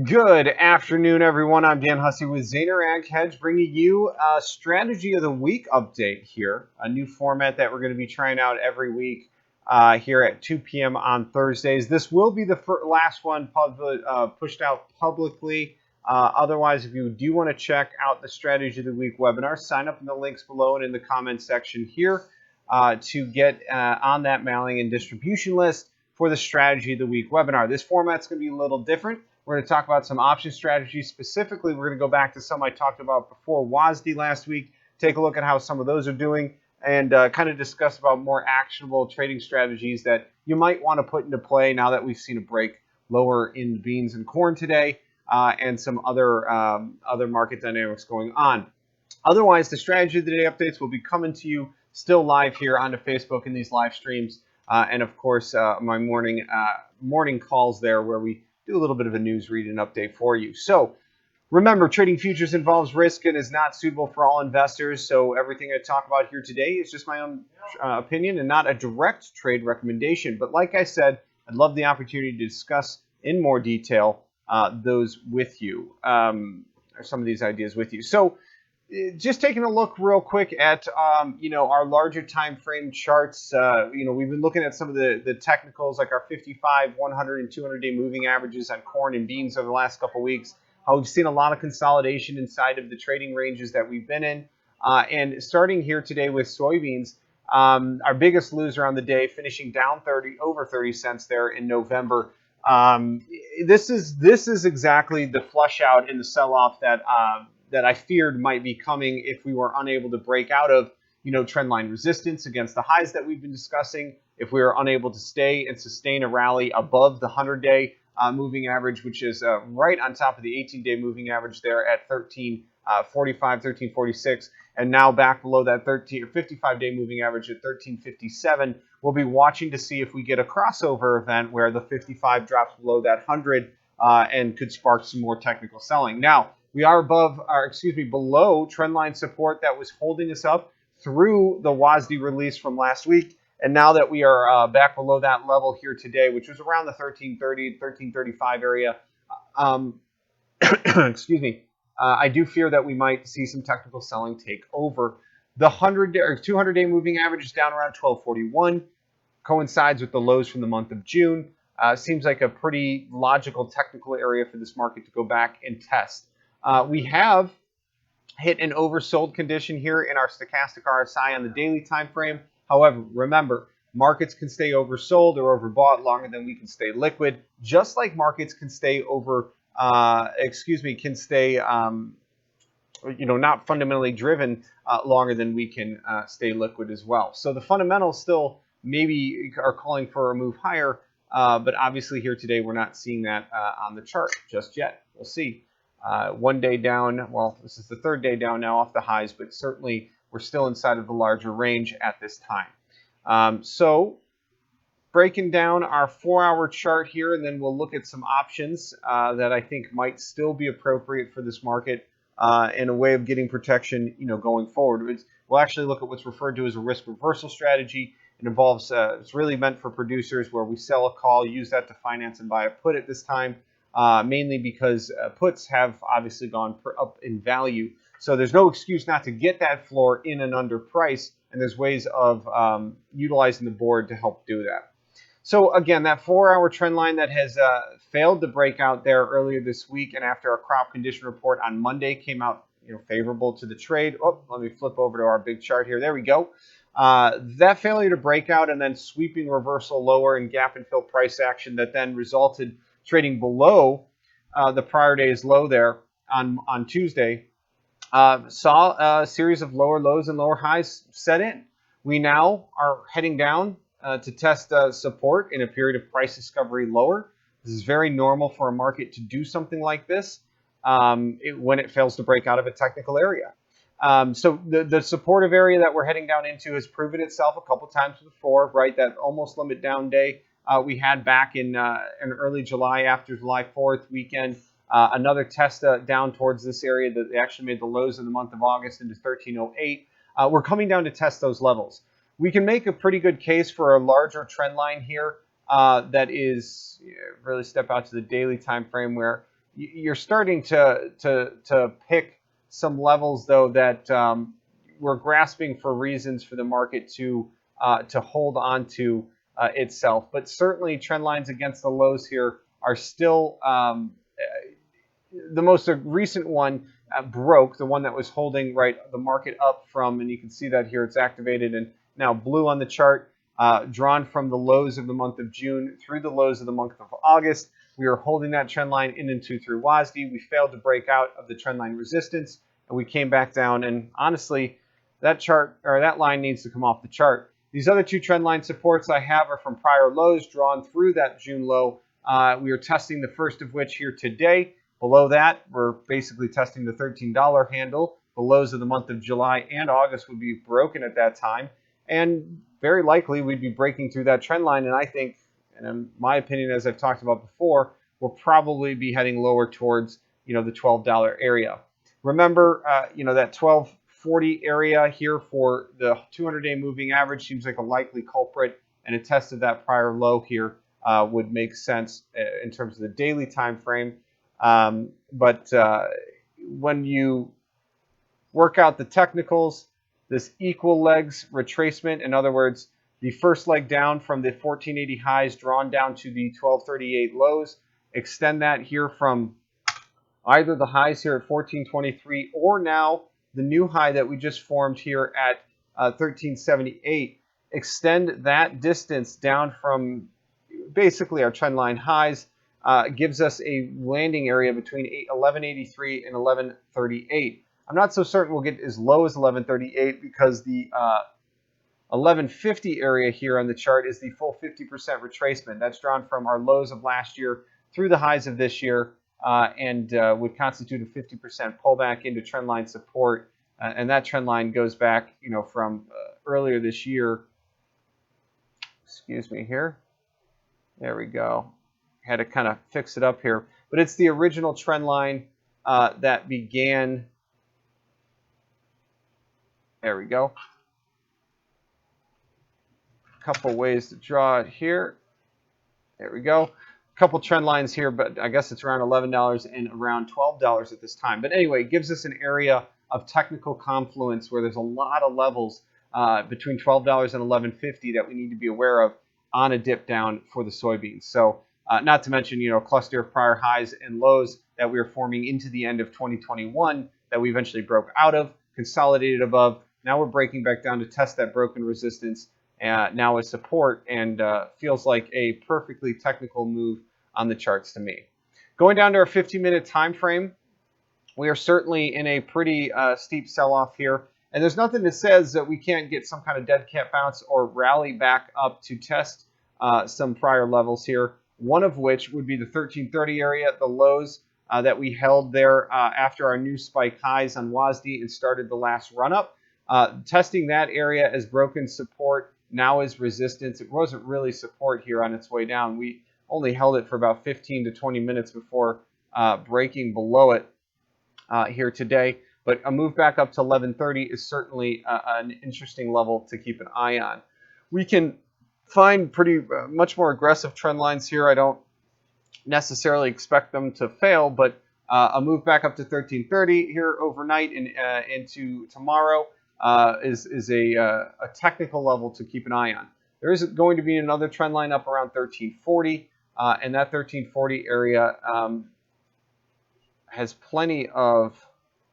Good afternoon, everyone. I'm Dan Hussey with Zaner Ag Hedge, bringing you a Strategy of the Week update here, a new format that we're going to be trying out every week here at 2 p.m. on Thursdays. This will be the last one pushed out publicly. Otherwise, if you do want to check out the Strategy of the Week webinar, sign up in the links below and in the comments section here to get on that mailing and distribution list for the Strategy of the Week webinar. This format's going to be a little different. We're going to talk about some option strategies. Specifically, we're going to go back to some I talked about before WASD last week, take a look at how some of those are doing, and kind of discuss about more actionable trading strategies that you might want to put into play now that we've seen a break lower in beans and corn today, and some other market dynamics going on. Otherwise, the Strategy of the Day updates will be coming to you still live here onto Facebook in these live streams, and of course, my morning calls there where we do a little bit of a news read and update for you. So remember, trading futures involves risk and is not suitable for all investors. So everything I talk about here today is just my own opinion and not a direct trade recommendation. But like I said, I'd love the opportunity to discuss in more detail those with you, or some of these ideas with you. So just taking a look real quick at our larger time frame charts. We've been looking at some of the technicals like our 55, 100, and 200-day moving averages on corn and beans over the last couple of weeks. How we've seen a lot of consolidation inside of the trading ranges that we've been in. And starting here today with soybeans, our biggest loser on the day, finishing down over 30 cents there in November. This is exactly the flush out in the sell-off that I feared might be coming if we were unable to break out of, trendline resistance against the highs that we've been discussing. If we were unable to stay and sustain a rally above the 100-day moving average, which is right on top of the 18-day moving average there at 1345, 1346, and now back below that 55-day moving average at 1357. We'll be watching to see if we get a crossover event where the 55 drops below that 100 and could spark some more technical selling. Now, we are below trendline support that was holding us up through the WASD release from last week. And now that we are back below that level here today, which was around the 1330, 1335 area, I do fear that we might see some technical selling take over. The 100 or 200-day moving average is down around 1241, coincides with the lows from the month of June. Seems like a pretty logical technical area for this market to go back and test. We have hit an oversold condition here in our stochastic RSI on the daily time frame. However, remember, markets can stay oversold or overbought longer than we can stay liquid, just like markets can stay not fundamentally driven longer than we can stay liquid as well. So the fundamentals still maybe are calling for a move higher, but obviously here today we're not seeing that on the chart just yet. We'll see. 1 day down, well, this is the third day down now off the highs, but certainly we're still inside of the larger range at this time. So breaking down our 4-hour chart here, and then we'll look at some options that I think might still be appropriate for this market in a way of getting protection, going forward. We'll actually look at what's referred to as a risk reversal strategy. It involves, it's really meant for producers where we sell a call, use that to finance and buy a put at this time. Mainly because puts have obviously gone up in value. So there's no excuse not to get that floor in and under price, and there's ways of utilizing the board to help do that. So again, that 4-hour trend line that has failed to break out there earlier this week, and after our crop condition report on Monday came out favorable to the trade. Oh, let me flip over to our big chart here. There we go. That failure to break out and then sweeping reversal lower and gap and fill price action that then resulted trading below the prior day's low there on Tuesday, saw a series of lower lows and lower highs set in. We now are heading down to test support in a period of price discovery lower. This is very normal for a market to do something like this when it fails to break out of a technical area. So the supportive area that we're heading down into has proven itself a couple times before, right? That almost limit down day we had back in early July after July 4th weekend. Another test down towards this area that they actually made the lows in the month of August into 1308. We're coming down to test those levels. We can make a pretty good case for a larger trend line here that is really step out to the daily time frame where you're starting to pick some levels, though, that we're grasping for reasons for the market to hold on to itself. But certainly trend lines against the lows here are still the most recent one broke, the one that was holding the market up from, and you can see that here, it's activated and now blue on the chart, drawn from the lows of the month of June through the lows of the month of August. We are holding that trend line in and two through WASD. We failed to break out of the trend line resistance, and we came back down. And honestly, that chart, or that line, needs to come off the chart. These other two trend line supports I have are from prior lows drawn through that June low. We are testing the first of which here today. Below that, we're basically testing the $13 handle. The lows of the month of July and August would be broken at that time, and very likely we'd be breaking through that trend line. And I think, and in my opinion, as I've talked about before, we'll probably be heading lower towards the $12 area. Remember, that 1240 area here for the 200-day moving average seems like a likely culprit, and a test of that prior low here would make sense in terms of the daily time frame. But when you work out the technicals, this equal legs retracement, in other words, the first leg down from the 1480 highs drawn down to the 1238 lows, extend that here from either the highs here at 1423 or now the new high that we just formed here at 1378. Extend that distance down from basically our trend line highs. Gives us a landing area between 1183 and 1138. I'm not so certain we'll get as low as 1138 because the 1150 area here on the chart is the full 50% retracement. That's drawn from our lows of last year through the highs of this year, and would constitute a 50% pullback into trendline support. And that trend line goes back, from earlier this year. Excuse me here. There we go. Had to kind of fix it up here, but it's the original trend line that began. There we go. A couple ways to draw it here. There we go. A couple trend lines here, but I guess it's around $11 and around $12 at this time. But anyway, it gives us an area of technical confluence where there's a lot of levels between $12 and $11.50 that we need to be aware of on a dip down for the soybeans. So not to mention, a cluster of prior highs and lows that we were forming into the end of 2021 that we eventually broke out of, consolidated above. Now we're breaking back down to test that broken resistance now as support, and feels like a perfectly technical move on the charts to me. Going down to our 15-minute time frame, we are certainly in a pretty steep sell-off here. And there's nothing that says that we can't get some kind of dead cat bounce or rally back up to test some prior levels here. One of which would be the 1330 area, the lows that we held there after our new spike highs on WASD and started the last run-up. Testing that area as broken support, now as resistance. It wasn't really support here on its way down. We only held it for about 15 to 20 minutes before breaking below it here today. But a move back up to 1130 is certainly an interesting level to keep an eye on. We can find pretty much more aggressive trend lines here. I don't necessarily expect them to fail, but a move back up to 1330 here overnight and into tomorrow is a technical level to keep an eye on. There is going to be another trend line up around 1340, and that 1340 area has plenty of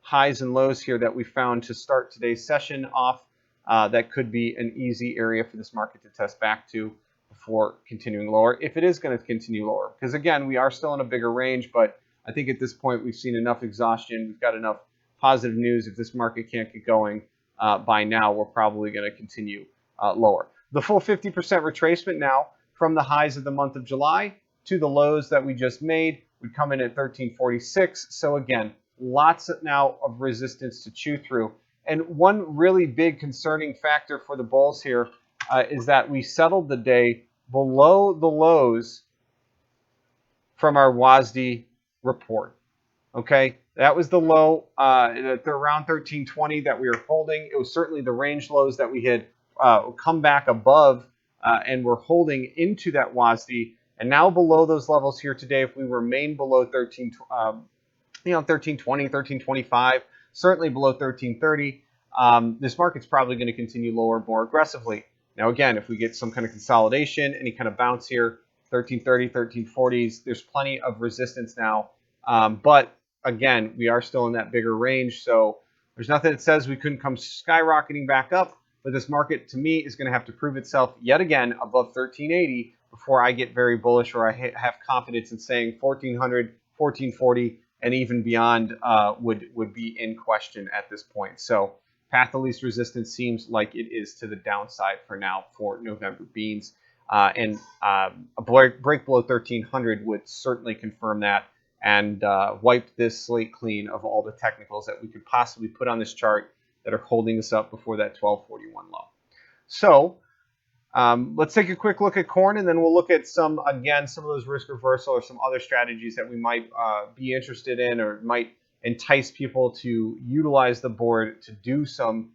highs and lows here that we found to start today's session off. That could be an easy area for this market to test back to before continuing lower, if it is going to continue lower. Because again, we are still in a bigger range, but I think at this point we've seen enough exhaustion. We've got enough positive news. If this market can't get going by now, we're probably going to continue lower. The full 50% retracement now from the highs of the month of July to the lows that we just made would come in at 1346. So again, lots now of resistance to chew through. And one really big concerning factor for the bulls here is that we settled the day below the lows from our WASD report. Okay, that was the low at around 1320 that we were holding. It was certainly the range lows that we had come back above and were holding into that WASD. And now below those levels here today, if we remain below 1320, 1325, certainly below 1330, this market's probably going to continue lower more aggressively. Now, again, if we get some kind of consolidation, any kind of bounce here, 1330, 1340s, there's plenty of resistance now. But again, we are still in that bigger range, so there's nothing that says we couldn't come skyrocketing back up. But this market, to me, is going to have to prove itself yet again above 1380 before I get very bullish or I have confidence in saying 1400, 1440, and even beyond would be in question at this point. So path of least resistance seems like it is to the downside for now for November beans. And a break below 1300 would certainly confirm that and wipe this slate clean of all the technicals that we could possibly put on this chart that are holding us up before that 1241 low. So let's take a quick look at corn, and then we'll look at some of those risk reversal or some other strategies that we might be interested in or might entice people to utilize the board to do some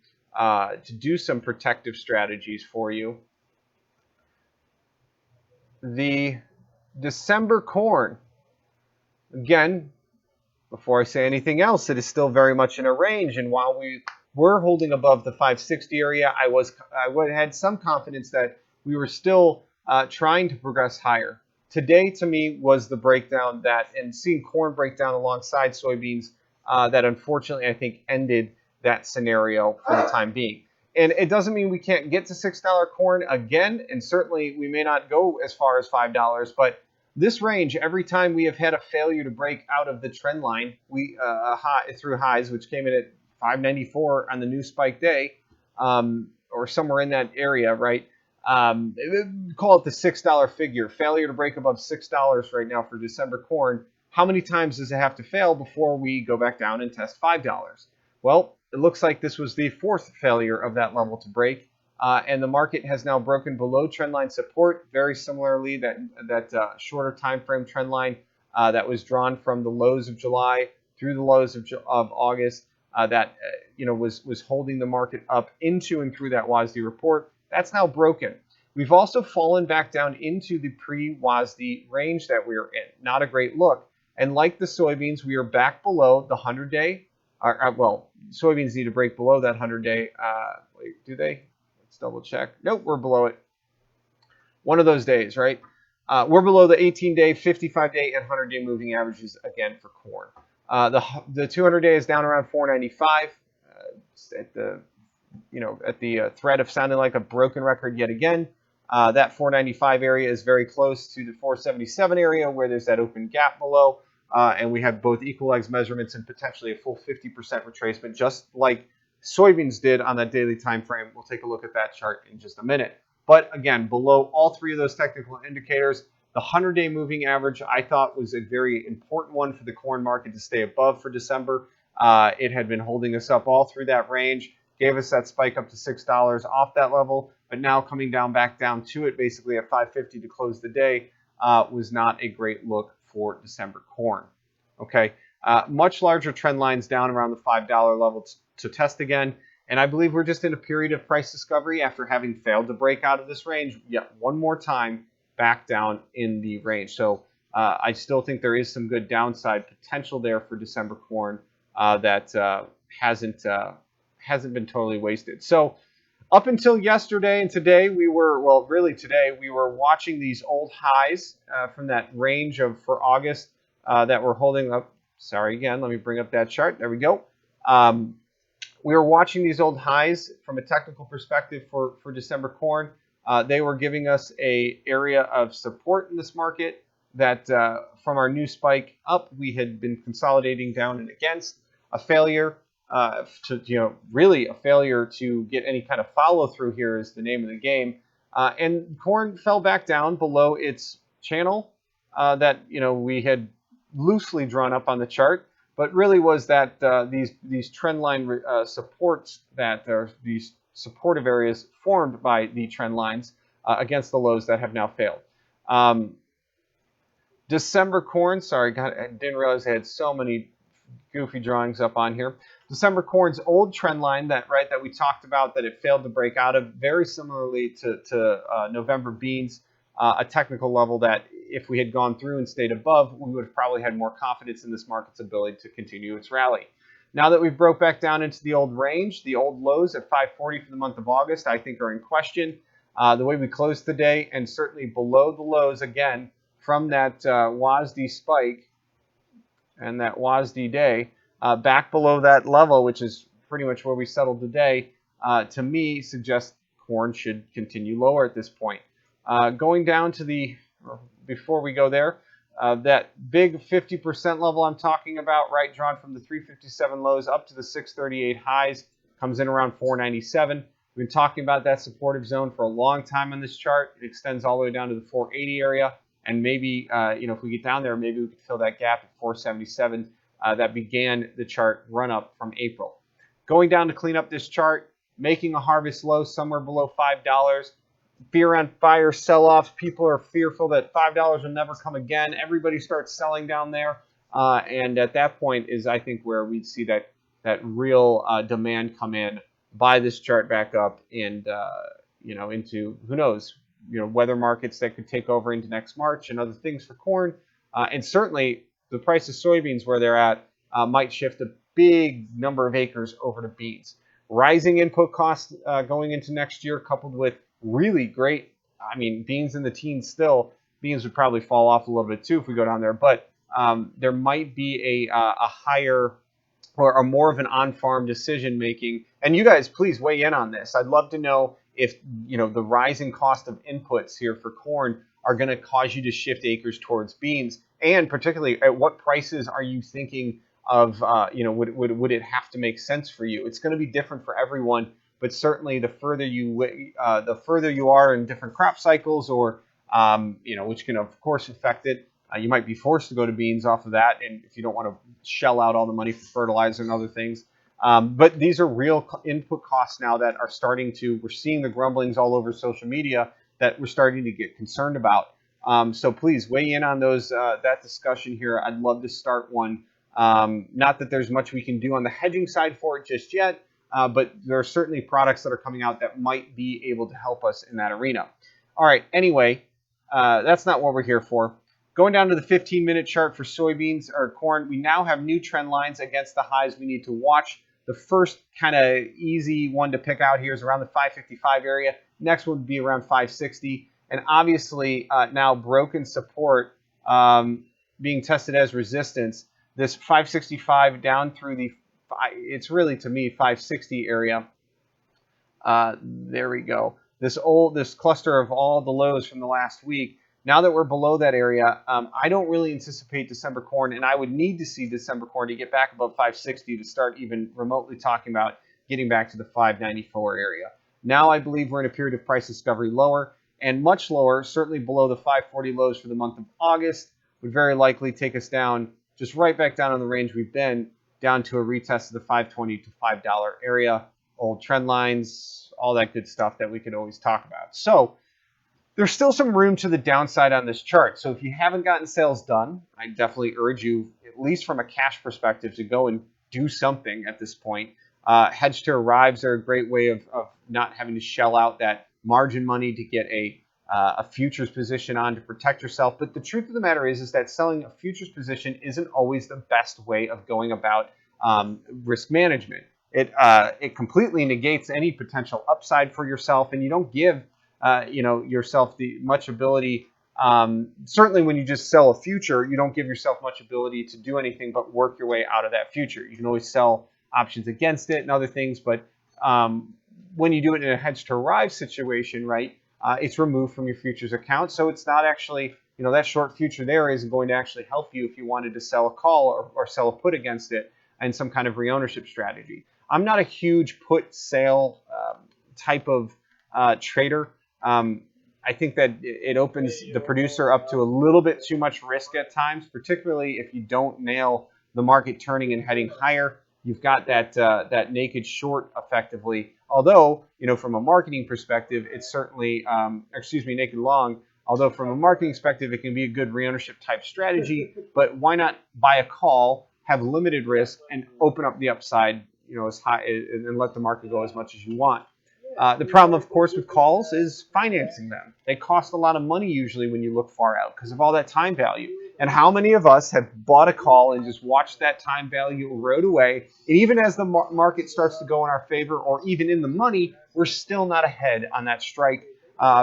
protective strategies for you. The December corn, again, before I say anything else, it is still very much in a range, and while we're holding above the 560 area, I had some confidence that we were still trying to progress higher. Today, to me, was the breakdown and seeing corn break down alongside soybeans that unfortunately I think ended that scenario for the time being. And it doesn't mean we can't get to $6 corn again, and certainly we may not go as far as $5, but this range, every time we have had a failure to break out of the trend line, through highs, which came in at 594 on the new spike day, or somewhere in that area, right? Call it the $6 figure. Failure to break above $6 right now for December corn. How many times does it have to fail before we go back down and test $5? Well, it looks like this was the fourth failure of that level to break. And the market has now broken below trendline support. Very similarly, that shorter time frame trend line that was drawn from the lows of July through the lows of August, was holding the market up into and through that WASDE report. That's now broken. We've also fallen back down into the pre-WASDE range that we were in. Not a great look. And like the soybeans, we are back below the 100-day. Soybeans need to break below that 100-day. Wait, do they? Let's double check. Nope, we're below it. One of those days, right? We're below the 18-day, 55-day, and 100-day moving averages again for corn. The 200-day is down around 495 at the threat of sounding like a broken record yet again. That 495 area is very close to the 477 area where there's that open gap below, and we have both equal legs measurements and potentially a full 50% retracement, just like soybeans did on that daily time frame. We'll take a look at that chart in just a minute. But again, below all three of those technical indicators, the 100-day moving average I thought was a very important one for the corn market to stay above for December. It had been holding us up all through that range, gave us that spike up to $6 off that level, but now coming back down to it basically at 550 to close the day was not a great look for December corn. Okay, much larger trend lines down around the $5 level to test again. And I believe we're just in a period of price discovery after having failed to break out of this range yet one more time back down in the range. So I still think there is some good downside potential there for December corn that hasn't been totally wasted. So up until yesterday and today, we were watching these old highs from that range for August that were holding up. Sorry, again, let me bring up that chart. There we go. We were watching these old highs from a technical perspective for December corn. They were giving us an area of support in this market that from our new spike up, we had been consolidating down and against. A failure really a failure to get any kind of follow through here is the name of the game. And corn fell back down below its channel that we had loosely drawn up on the chart, but really was that these trend line supports that are these supportive areas formed by the trend lines against the lows that have now failed. December corn, sorry, I didn't realize I had so many goofy drawings up on here. December corn's old trend line that we talked about that it failed to break out of, very similarly to November beans. a technical level that if we had gone through and stayed above, we would have probably had more confidence in this market's ability to continue its rally. Now that we've broke back down into the old range, the old lows at 540 for the month of August, I think are in question. The way we closed the day, and certainly below the lows again from that WASD spike and that WASD day, back below that level, which is pretty much where we settled today, to me suggests corn should continue lower at this point. Going down to before we go there, that big 50% level I'm talking about, right, drawn from the 357 lows up to the 638 highs, comes in around 497. We've been talking about that supportive zone for a long time on this chart. It extends all the way down to the 480 area, and maybe, if we get down there, maybe we could fill that gap at 477 that began the chart run up from April. Going down to clean up this chart, making a harvest low somewhere below $5. Fear on fire sell-offs. People are fearful that $5 will never come again. Everybody starts selling down there, and at that point is, I think, where we'd see that real demand come in, buy this chart back up, and into, who knows, weather markets that could take over into next March and other things for corn, and certainly the price of soybeans where they're at might shift a big number of acres over to beans. Rising input costs going into next year, coupled with really great, beans in the teens still. Beans would probably fall off a little bit too if we go down there, but there might be a higher or more of an on-farm decision making. And you guys, please weigh in on this. I'd love to know if the rising cost of inputs here for corn are going to cause you to shift acres towards beans, and particularly at what prices are you thinking of? Would it have to make sense for you? It's going to be different for everyone. But certainly, the further you are in different crop cycles, or which can of course affect it, you might be forced to go to beans off of that, and if you don't want to shell out all the money for fertilizer and other things. But these are real input costs now that are we're seeing the grumblings all over social media that we're starting to get concerned about. So please weigh in on that discussion here. I'd love to start one. Not that there's much we can do on the hedging side for it just yet. But there are certainly products that are coming out that might be able to help us in that arena. All right, anyway, that's not what we're here for. Going down to the 15-minute chart for soybeans or corn, we now have new trend lines against the highs we need to watch. The first kind of easy one to pick out here is around the 555 area. Next one would be around 560. And obviously now broken support being tested as resistance. This 565 down through it's really, to me, 560 area. There we go. This cluster of all the lows from the last week. Now that we're below that area, I don't really anticipate December corn, and I would need to see December corn to get back above 560 to start even remotely talking about getting back to the 594 area. Now I believe we're in a period of price discovery lower, and much lower, certainly below the 540 lows for the month of August, would very likely take us down, just right back down on the range we've been, down to a retest of the $5.20 to $5 area, old trend lines, all that good stuff that we could always talk about. So there's still some room to the downside on this chart. So if you haven't gotten sales done, I definitely urge you, at least from a cash perspective, to go and do something at this point. Hedge to arrives are a great way of not having to shell out that margin money to get a futures position on to protect yourself. But the truth of the matter is that selling a futures position isn't always the best way of going about risk management. It completely negates any potential upside for yourself, and you don't give yourself the much ability. Certainly when you just sell a future, you don't give yourself much ability to do anything but work your way out of that future. You can always sell options against it and other things, but when you do it in a hedge to arrive situation, right, it's removed from your futures account. So it's not actually, that short future there isn't going to actually help you if you wanted to sell a call or sell a put against it and some kind of reownership strategy. I'm not a huge put sale type of trader. I think that it opens the producer up to a little bit too much risk at times, particularly if you don't nail the market turning and heading higher. You've got that naked short effectively. Although, from a marketing perspective, it's certainly, naked long. Although from a marketing perspective, it can be a good reownership type strategy. But why not buy a call, have limited risk, and open up the upside, as high, and let the market go as much as you want. The problem, of course, with calls is financing them. They cost a lot of money usually when you look far out because of all that time value. And how many of us have bought a call and just watched that time value erode away? And even as the market starts to go in our favor or even in the money, we're still not ahead on that strike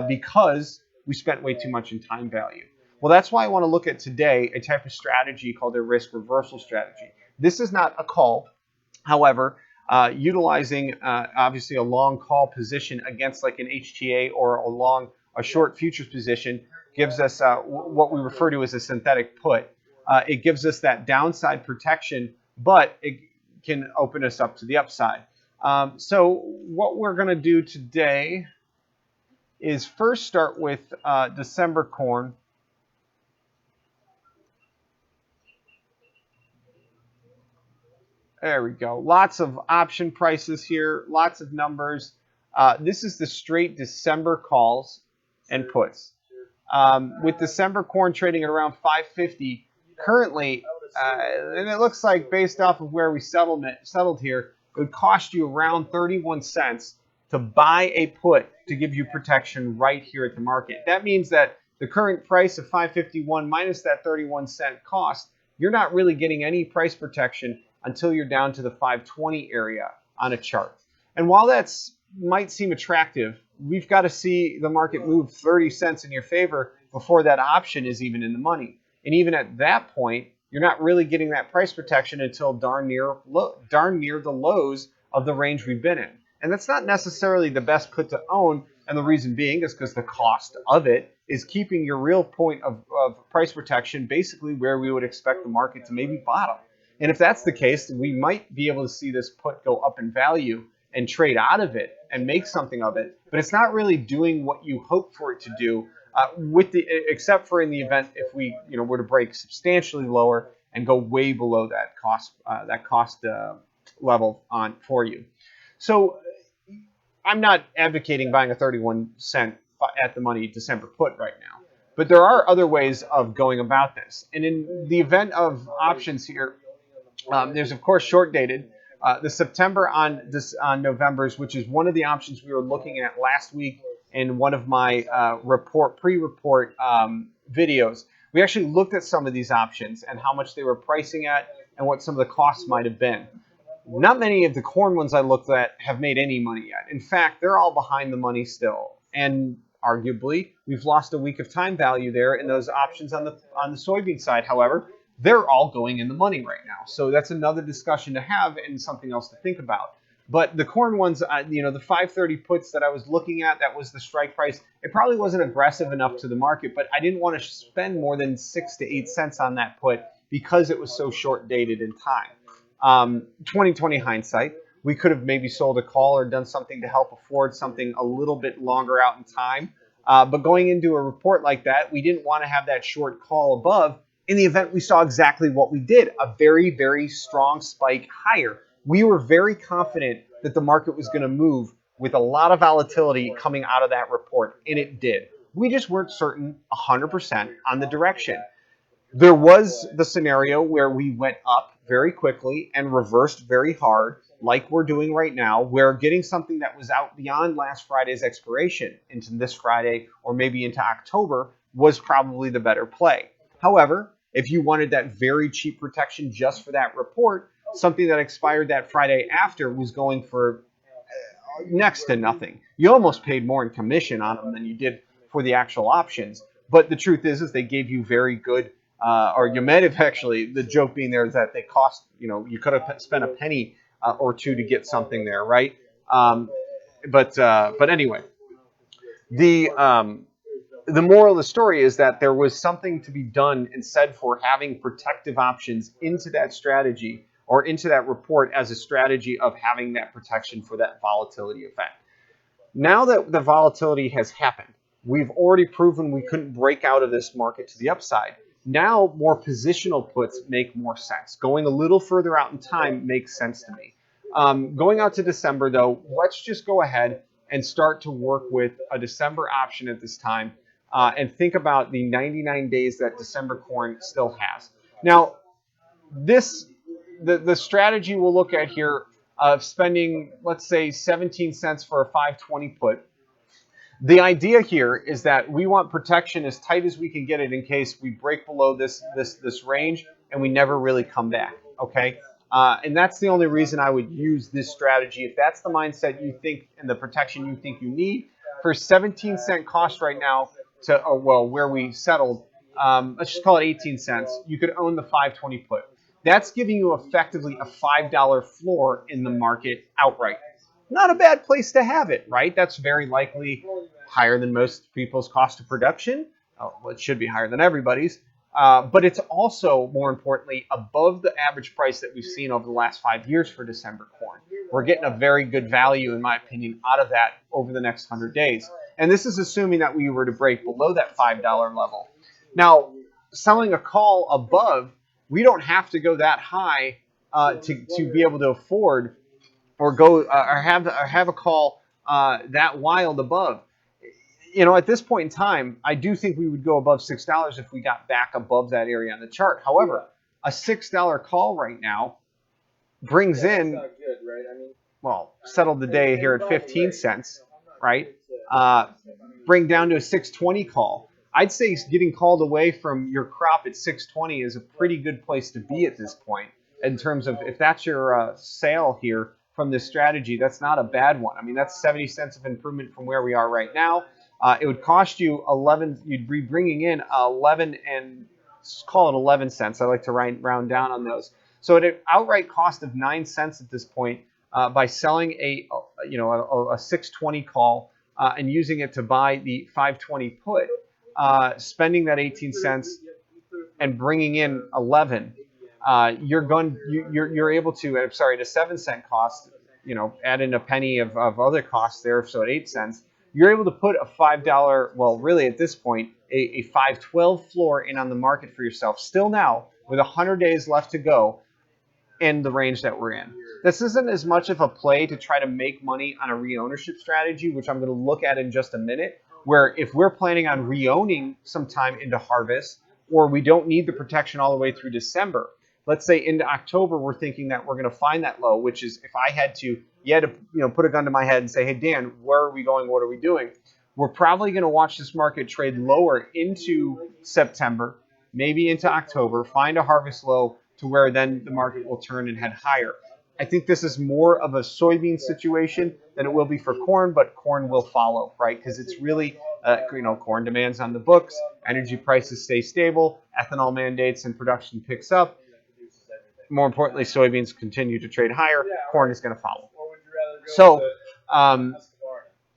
because we spent way too much in time value. Well, that's why I want to look at today a type of strategy called a risk reversal strategy. This is not a call. However, utilizing obviously a long call position against like an HTA or a short futures position gives us what we refer to as a synthetic put. It gives us that downside protection, but it can open us up to the upside. So what we're going to do today is first start with December corn. There we go. Lots of option prices here, lots of numbers. This is the straight December calls and puts. With December corn trading at around 550 currently, and it looks like based off of where we settled here, it would cost you around 31 cents to buy a put to give you protection right here at the market. That means that the current price of 551 minus that 31 cent cost, you're not really getting any price protection until you're down to the 520 area on a chart. And while that might seem attractive, we've got to see the market move 30 cents in your favor before that option is even in the money. And even at that point, you're not really getting that price protection until darn near the lows of the range we've been in. And that's not necessarily the best put to own. And the reason being is because the cost of it is keeping your real point of price protection basically where we would expect the market to maybe bottom. And if that's the case, then we might be able to see this put go up in value and trade out of it and make something of it. But it's not really doing what you hope for it to do, except for in the event if we were to break substantially lower and go way below that cost level on for you. So I'm not advocating buying a 31 cent at the money December put right now. But there are other ways of going about this. And in the event of options here, there's, of course, short dated. The September on November's, which is one of the options we were looking at last week in one of my pre-report videos. We actually looked at some of these options and how much they were pricing at and what some of the costs might have been. Not many of the corn ones I looked at have made any money yet. In fact, they're all behind the money still. And arguably, we've lost a week of time value there in those options on the soybean side. However, they're all going in the money right now. So that's another discussion to have and something else to think about. But the corn ones, the 530 puts that I was looking at, that was the strike price. It probably wasn't aggressive enough to the market, but I didn't want to spend more than 6 to 8 cents on that put because it was so short dated in time. 2020 hindsight, we could have maybe sold a call or done something to help afford something a little bit longer out in time. But going into a report like that, we didn't want to have that short call above. In the event we saw exactly what we did, a very, very strong spike higher. We were very confident that the market was going to move with a lot of volatility coming out of that report, and it did. We just weren't certain 100% on the direction. There was the scenario where we went up very quickly and reversed very hard, like we're doing right now, where getting something that was out beyond last Friday's expiration into this Friday or maybe into October was probably the better play. However, if you wanted that very cheap protection just for that report, something that expired that Friday after was going for next to nothing. You almost paid more in commission on them than you did for the actual options. But the truth is they gave you very good, or you might have actually, the joke being there is that they cost, you could have spent a penny or two to get something there, right? But anyway, the moral of the story is that there was something to be done and said for having protective options into that strategy or into that report as a strategy of having that protection for that volatility event. Now that the volatility has happened, we've already proven we couldn't break out of this market to the upside. Now more positional puts make more sense. Going a little further out in time makes sense to me. Going out to December, though, let's just go ahead and start to work with a December option at this time. And think about the 99 days that December corn still has. Now, the strategy we'll look at here of spending, let's say, 17 cents for a 520 put. The idea here is that we want protection as tight as we can get it in case we break below this range and we never really come back, okay? And that's the only reason I would use this strategy. If that's the mindset you think and the protection you think you need, for 17-cent cost right now to, well, where we settled, let's just call it 18 cents, you could own the 520 put. That's giving you effectively a $5 floor in the market outright. Not a bad place to have it, right? That's very likely higher than most people's cost of production. Oh, well, it should be higher than everybody's. But it's also, more importantly, above the average price that we've seen over the last 5 years for December corn. We're getting a very good value, in my opinion, out of that over the next 100 days. And this is assuming that we were to break below that $5 level. Now, selling a call above, we don't have to go that high to be able to afford or go or have a call that wild above. You know, at this point in time, I do think we would go above $6 if we got back above that area on the chart. However, a $6 call right now brings in, well, settled the day here at 15 cents, right? Bring down to a 620 call. I'd say getting called away from your crop at 620 is a pretty good place to be at this point in terms of if that's your sale here from this strategy. That's not a bad one. I mean, that's 70 cents of improvement from where we are right now. It would cost you 11. You'd be bringing in 11 and call it 11 cents. I like to round down on those. So at an outright cost of 9 cents at this point, by selling a 620 call and using it to buy the 520 put, spending that 18 cents and bringing in 11, you're able to. I'm sorry, at a 7 cent cost, add in a penny of other costs there, so at 8 cents. You're able to put a $5, well, really at this point, a 512 floor in on the market for yourself. Still now, with 100 days left to go in the range that we're in. This isn't as much of a play to try to make money on a re-ownership strategy, which I'm going to look at in just a minute, where if we're planning on re-owning sometime into harvest, or we don't need the protection all the way through December, let's say into October, we're thinking that we're going to find that low, which is if I had to, put a gun to my head and say, hey, Dan, where are we going? What are we doing? We're probably going to watch this market trade lower into September, maybe into October, find a harvest low to where then the market will turn and head higher. I think this is more of a soybean situation than it will be for corn, but corn will follow, right? Because it's really, corn demands on the books, energy prices stay stable, ethanol mandates and production picks up. More importantly, soybeans continue to trade higher. Corn is going to follow. So,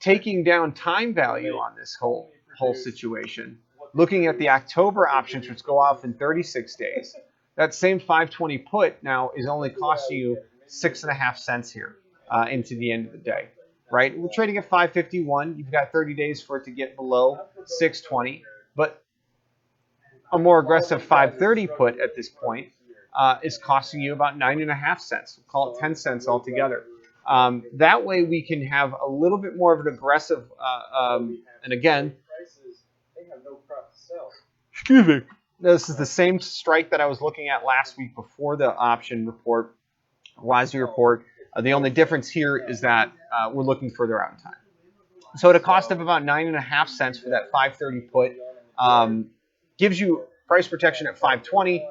taking down time value on this whole situation, looking at the October options, which go off in 36 days, that same 520 put now is only costing you 6.5 cents here into the end of the day, right? We're trading at 551. You've got 30 days for it to get below 620, but a more aggressive 530 put at this point is costing you about 9.5 cents. We'll call it 10 cents altogether. That way we can have a little bit more of an aggressive, and again, excuse me, this is the same strike that I was looking at last week before the option report, WASI report. The only difference here is that we're looking further out in time. So at a cost of about 9.5 cents for that 530 put, gives you price protection at 520.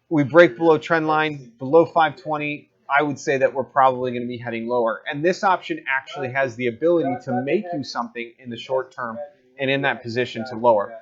We break below trend line, below 520, I would say that we're probably going to be heading lower. And this option actually has the ability to make you something in the short term and in that position to lower.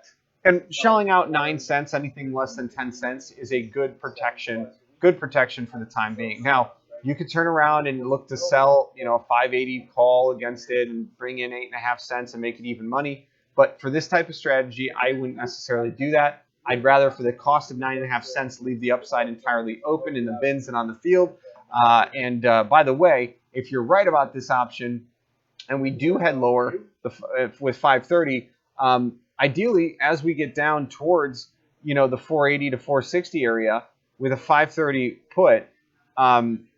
And shelling out 9 cents, anything less than 10 cents, is a good protection for the time being. Now, you could turn around and look to sell, a 580 call against it and bring in 8.5 cents and make it even money. But for this type of strategy, I wouldn't necessarily do that. I'd rather, for the cost of 9.5 cents, leave the upside entirely open in the bins and on the field. By the way, if you're right about this option, and we do head lower with 530, ideally, as we get down towards, the 480 to 460 area with a 530 put,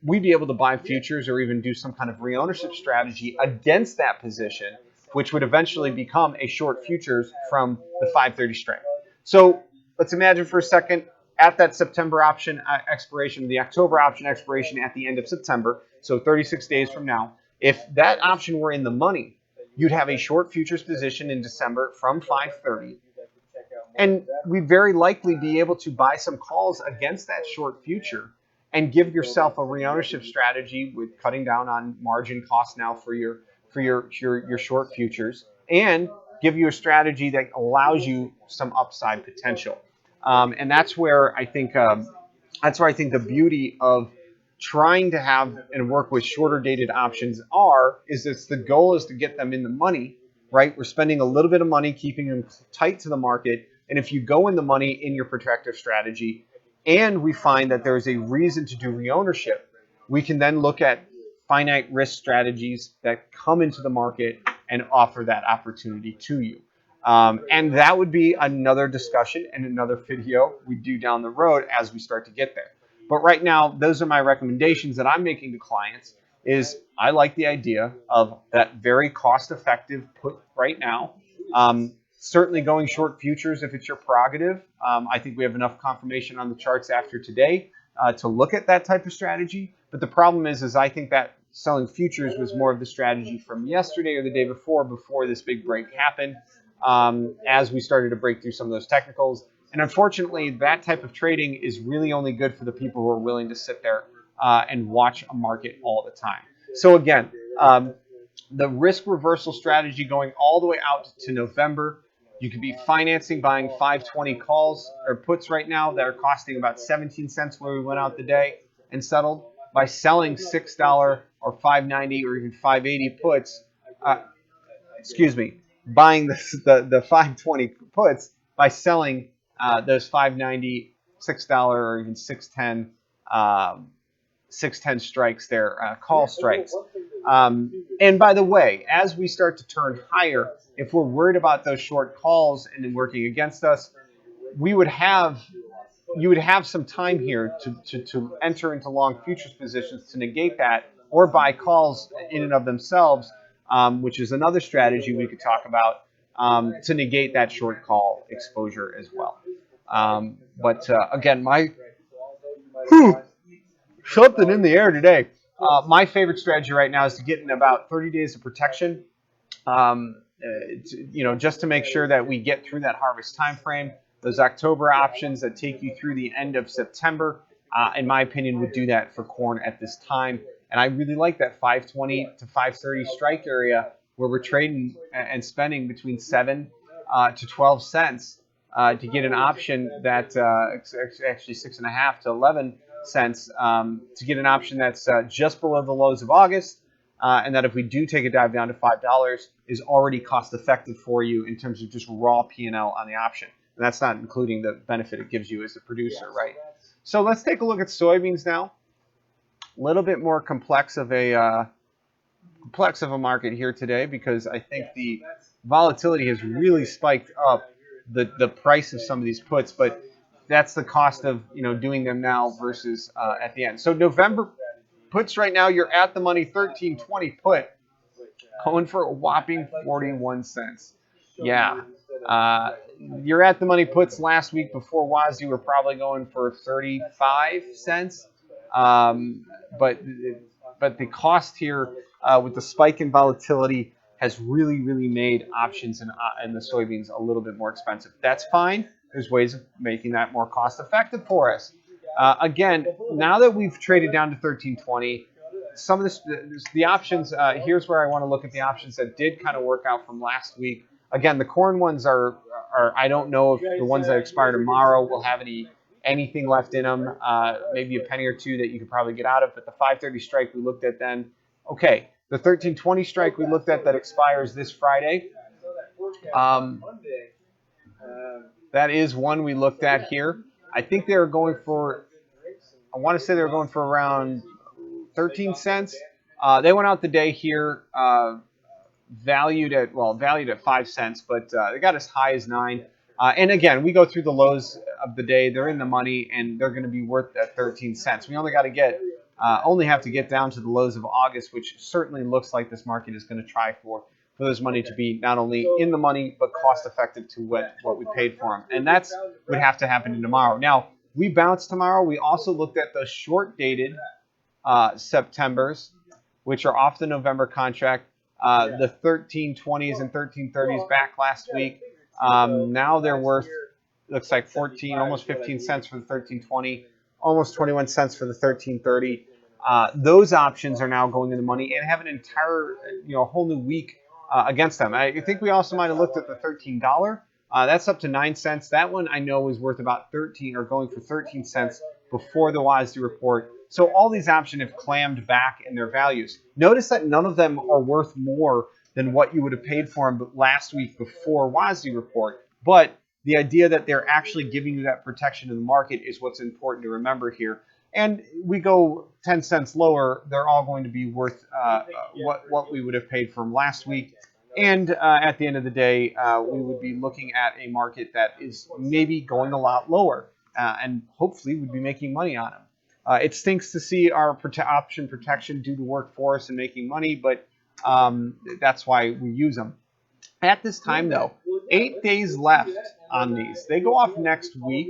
we'd be able to buy futures or even do some kind of re-ownership strategy against that position, which would eventually become a short futures from the 530 strike. So let's imagine for a second at that September option expiration, the October option expiration at the end of September. so 36 days from now, if that option were in the money, you'd have a short futures position in December from 5:30. And we'd very likely be able to buy some calls against that short future and give yourself a reownership strategy with cutting down on margin costs now for your short futures, and give you a strategy that allows you some upside potential. And that's where I think the beauty of trying to have and work with shorter dated options is the goal is to get them in the money, right? We're spending a little bit of money keeping them tight to the market. And if you go in the money in your protective strategy and we find that there's a reason to do reownership, we can then look at finite risk strategies that come into the market and offer that opportunity to you. And that would be another discussion and another video we do down the road as we start to get there. But right now, those are my recommendations that I'm making to clients. Is I like the idea of that very cost-effective put right now. Certainly going short futures if it's your prerogative. I think we have enough confirmation on the charts after today to look at that type of strategy. But the problem is I think that selling futures was more of the strategy from yesterday or the day before this big break happened, as we started to break through some of those technicals. And unfortunately, that type of trading is really only good for the people who are willing to sit there and watch a market all the time. So again, the risk reversal strategy going all the way out to November. You could be financing, buying 520 calls or puts right now that are costing about 17 cents where we went out the day and settled, by selling $6 or $5.90 or even $5.80 puts. Buying the 520 puts by selling those $5.90, $6 or even $6.10 strikes there, call strikes. And by the way, as we start to turn higher, if we're worried about those short calls and then working against us, you would have some time here to enter into long futures positions to negate that, or buy calls in and of themselves, which is another strategy we could talk about, to negate that short call exposure as well. Again, something in the air today. My favorite strategy right now is to get in about 30 days of protection, just to make sure that we get through that harvest time frame. Those October options that take you through the end of September, in my opinion, would do that for corn at this time. And I really like that 520 to 530 strike area where we're trading and spending between 7 to 12 cents to get an option that actually 6.5 to 11 cents to get an option that's just below the lows of August, and that if we do take a dive down to $5 is already cost effective for you in terms of just raw P&L on the option. And that's not including the benefit it gives you as a producer, right? So let's take a look at soybeans now. A little bit more complex of a market here today, because I think the volatility has really spiked up the price of some of these puts, but that's the cost of doing them now versus at the end. So November puts right now, you're at the money 1320 put, going for a whopping 41 cents. Yeah. You're at the money puts last week before WASI were probably going for 35 cents. But the cost here with the spike in volatility has really made options in the soybeans a little bit more expensive. That's fine. There's ways of making that more cost effective for us. Again, now that we've traded down to 1320, some of the options, here's where I want to look at the options that did kind of work out from last week. Again, the corn ones are I don't know if the ones that expire tomorrow will have anything left in them, maybe a penny or two that you could probably get out of. But the 530 strike we looked at then, okay, the 1320 strike we looked at that expires this Friday. That is one we looked at here. I think they were going for, I want to say they were going for around 13 cents. They went out the day here, valued at 5 cents, but they got as high as 9. And again, we go through the lows of the day. They're in the money, and they're going to be worth that 13 cents. We only have to get down to the lows of August, which certainly looks like this market is going to try for those money to be not only in the money, but cost effective to what we paid for them. And that's would have to happen tomorrow. Now, we bounced tomorrow. We also looked at the short dated Septembers. which are off the November contract. The 1320s and 1330s back last week. Now they're worth, looks like 14, almost 15 cents for the 1320, almost 21 cents for the 1330. Those options are now going in the money and have an entire, whole new week against them. I think we also might have looked at the $13. That's up to 9 cents. That one I know is worth about 13 or going for 13 cents before the WASDE report. So all these options have clammed back in their values. Notice that none of them are worth more than what you would have paid for them last week before WASDE report. But the idea that they're actually giving you that protection in the market is what's important to remember here. And we go 10 cents lower, they're all going to be worth what we would have paid for them last week. And at the end of the day, we would be looking at a market that is maybe going a lot lower, and hopefully we'd be making money on them. It stinks to see our option protection do the work for us and making money, but that's why we use them. At this time, though, 8 days left on these. They go off next week.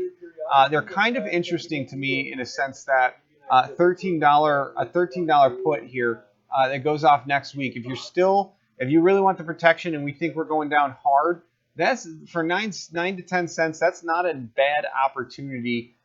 They're kind of interesting to me in a sense that a $13 put here that goes off next week. If you really want the protection and we think we're going down hard, that's for 9 to 10 cents. That's not a bad opportunity,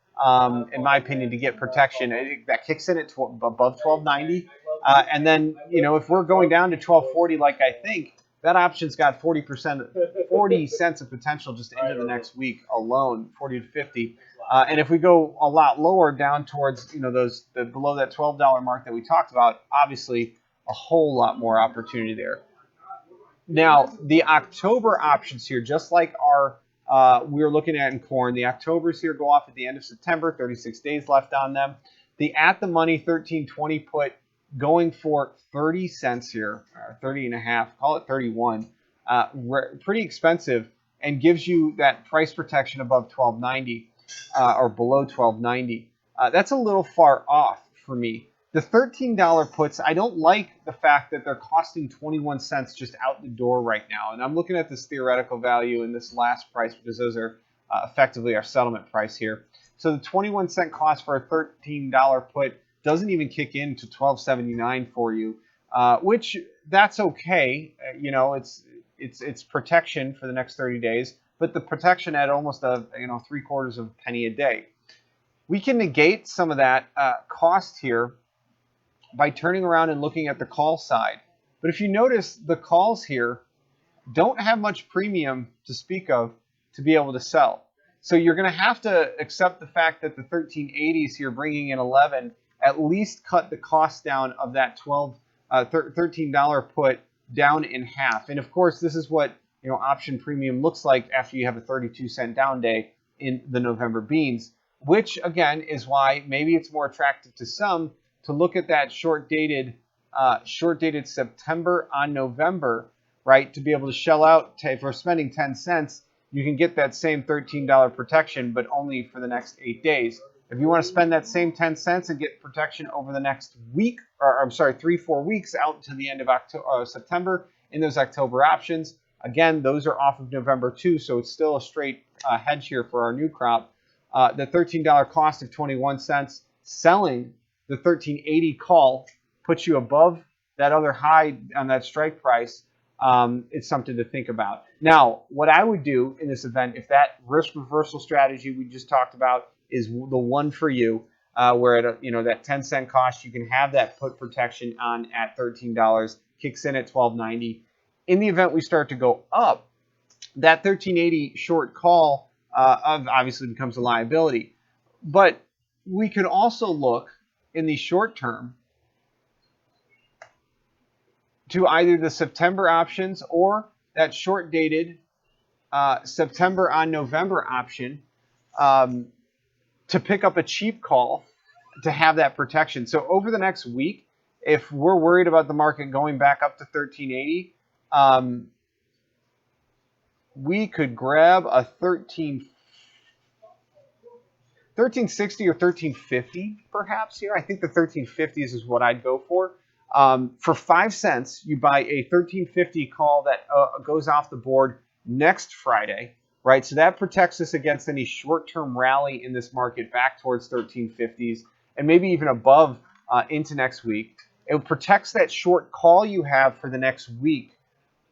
in my opinion, to get protection. That kicks in at above 12.90, and then if we're going down to 12.40, like I think, that option's got 40 cents of potential just into the next week alone, 40 to 50. And if we go a lot lower down towards below that $12 mark that we talked about, obviously a whole lot more opportunity there. Now, the October options here, just like we were looking at in corn, the Octobers here go off at the end of September, 36 days left on them. The at-the-money 1320 put going for 30 cents here, 30 and a half, call it 31, pretty expensive, and gives you that price protection above 12.90 or below 12.90. That's a little far off for me. The $13 puts, I don't like the fact that they're costing 21 cents just out the door right now. And I'm looking at this theoretical value and this last price because those are effectively our settlement price here. So the 21 cent cost for a $13 put doesn't even kick in to $12.79 for you, which that's okay. It's protection for the next 30 days, but the protection at almost three-quarters of a penny a day. We can negate some of that cost here by turning around and looking at the call side. But if you notice, the calls here don't have much premium to speak of to be able to sell. So you're going to have to accept the fact that the 1380s here bringing in 11 at least cut the cost down of that $13 put down in half. And of course, this is what option premium looks like after you have a 32-cent down day in the November beans, which again is why maybe it's more attractive to some to look at that short-dated September on November, right? To be able to shell out, if we're spending 10 cents, you can get that same $13 protection, but only for the next 8 days. If you want to spend that same 10 cents and get protection over the next week, or 3-4 weeks out to the end of September in those October options, again, those are off of November too, so it's still a straight hedge here for our new crop. The $13 cost of 21 cents, selling the 1380 call puts you above that other high on that strike price. It's something to think about. Now, what I would do in this event, if that risk reversal strategy we just talked about is the one for you, where at that 10-cent cost, you can have that put protection on at $13, kicks in at $12.90. In the event we start to go up, that 1380 short call obviously becomes a liability. But we could also look in the short term to either the September options or that short-dated September on November option to pick up a cheap call to have that protection. So over the next week, if we're worried about the market going back up to 1380, we could grab a 1360 or 1350 perhaps here. I think the 1350s is what I'd go for. For 5 cents, you buy a 1350 call that goes off the board next Friday, right? So that protects us against any short-term rally in this market back towards 1350s and maybe even above into next week. it protects that short call you have for the next week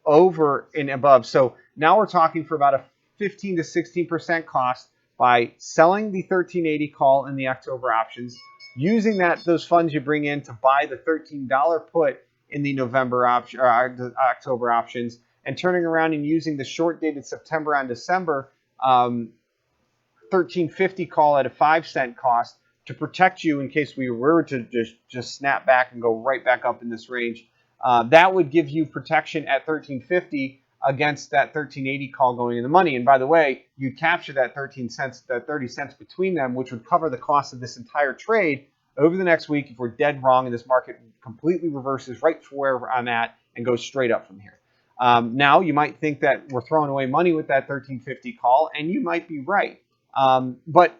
over and above. So now we're talking for about a 15 to 16% cost by selling the 1380 call in the October options, using those funds you bring in to buy the $13 put in the November option or the October options, and turning around and using the short dated September on December 1350 call at a 5-cent cost to protect you in case we were to just snap back and go right back up in this range. That would give you protection at 1350 against that 1380 call going in the money. And by the way, you capture that 13 cents, that 30 cents between them, which would cover the cost of this entire trade over the next week if we're dead wrong and this market completely reverses right to where I'm at and goes straight up from here. Now, you might think that we're throwing away money with that 1350 call, and you might be right. But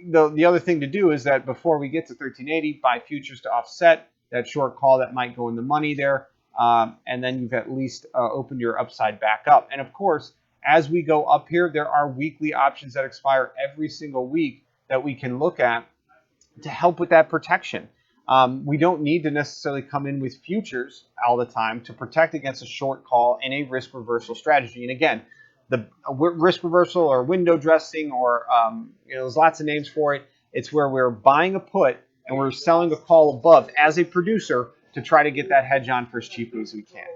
the other thing to do is that before we get to 1380, buy futures to offset that short call that might go in the money there. And then you've at least opened your upside back up. And of course, as we go up here, there are weekly options that expire every single week that we can look at to help with that protection. We don't need to necessarily come in with futures all the time to protect against a short call in a risk reversal strategy. And again, the risk reversal or window dressing or there's lots of names for it. It's where we're buying a put and we're selling a call above as a producer to try to get that hedge on for as cheaply as we can.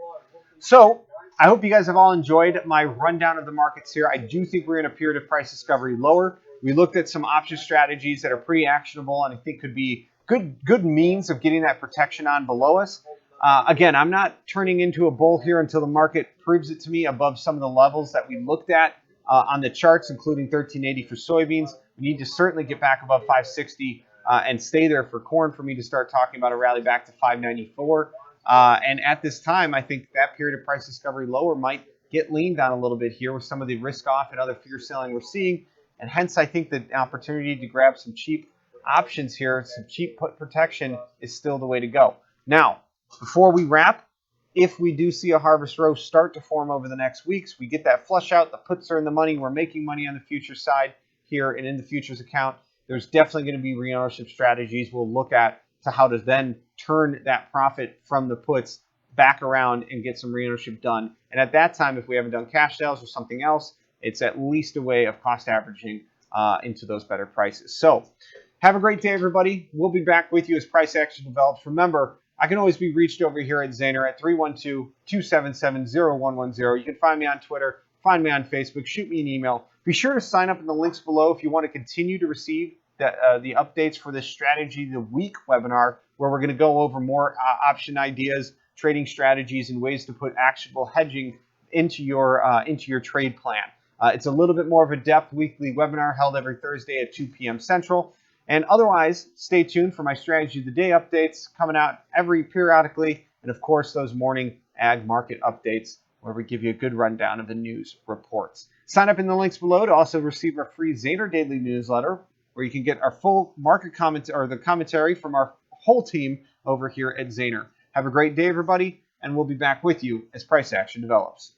So I hope you guys have all enjoyed my rundown of the markets here. I do think we're in a period of price discovery lower. We looked at some option strategies that are pretty actionable and I think could be good means of getting that protection on below us. Again, I'm not turning into a bull here until the market proves it to me above some of the levels that we looked at on the charts, including 1380 for soybeans. We need to certainly get back above 560 and stay there for corn for me to start talking about a rally back to 594. And at this time, I think that period of price discovery lower might get leaned on a little bit here with some of the risk off and other fear selling we're seeing. And hence, I think the opportunity to grab some cheap options here, some cheap put protection is still the way to go. Now, before we wrap, if we do see a harvest row start to form over the next weeks, we get that flush out, the puts are in the money, we're making money on the futures side here and in the futures account, there's definitely going to be re-ownership strategies we'll look at to how to then turn that profit from the puts back around and get some re-ownership done. And at that time, if we haven't done cash sales or something else, it's at least a way of cost averaging into those better prices. So have a great day, everybody. We'll be back with you as price action develops. Remember, I can always be reached over here at Zaner at 312-277-0110. You can find me on Twitter, find me on Facebook, shoot me an email. Be sure to sign up in the links below if you want to continue to receive the updates for this Strategy of the Week webinar, where we're going to go over more option ideas, trading strategies, and ways to put actionable hedging into your trade plan. It's a little bit more of a depth weekly webinar held every Thursday at 2 p.m. Central. And otherwise, stay tuned for my Strategy of the Day updates coming out periodically. And of course, those morning ag market updates where we give you a good rundown of the news reports. Sign up in the links below to also receive our free Zaner Daily newsletter, where you can get our full market commentary from our whole team over here at Zaner. Have a great day, everybody, and we'll be back with you as price action develops.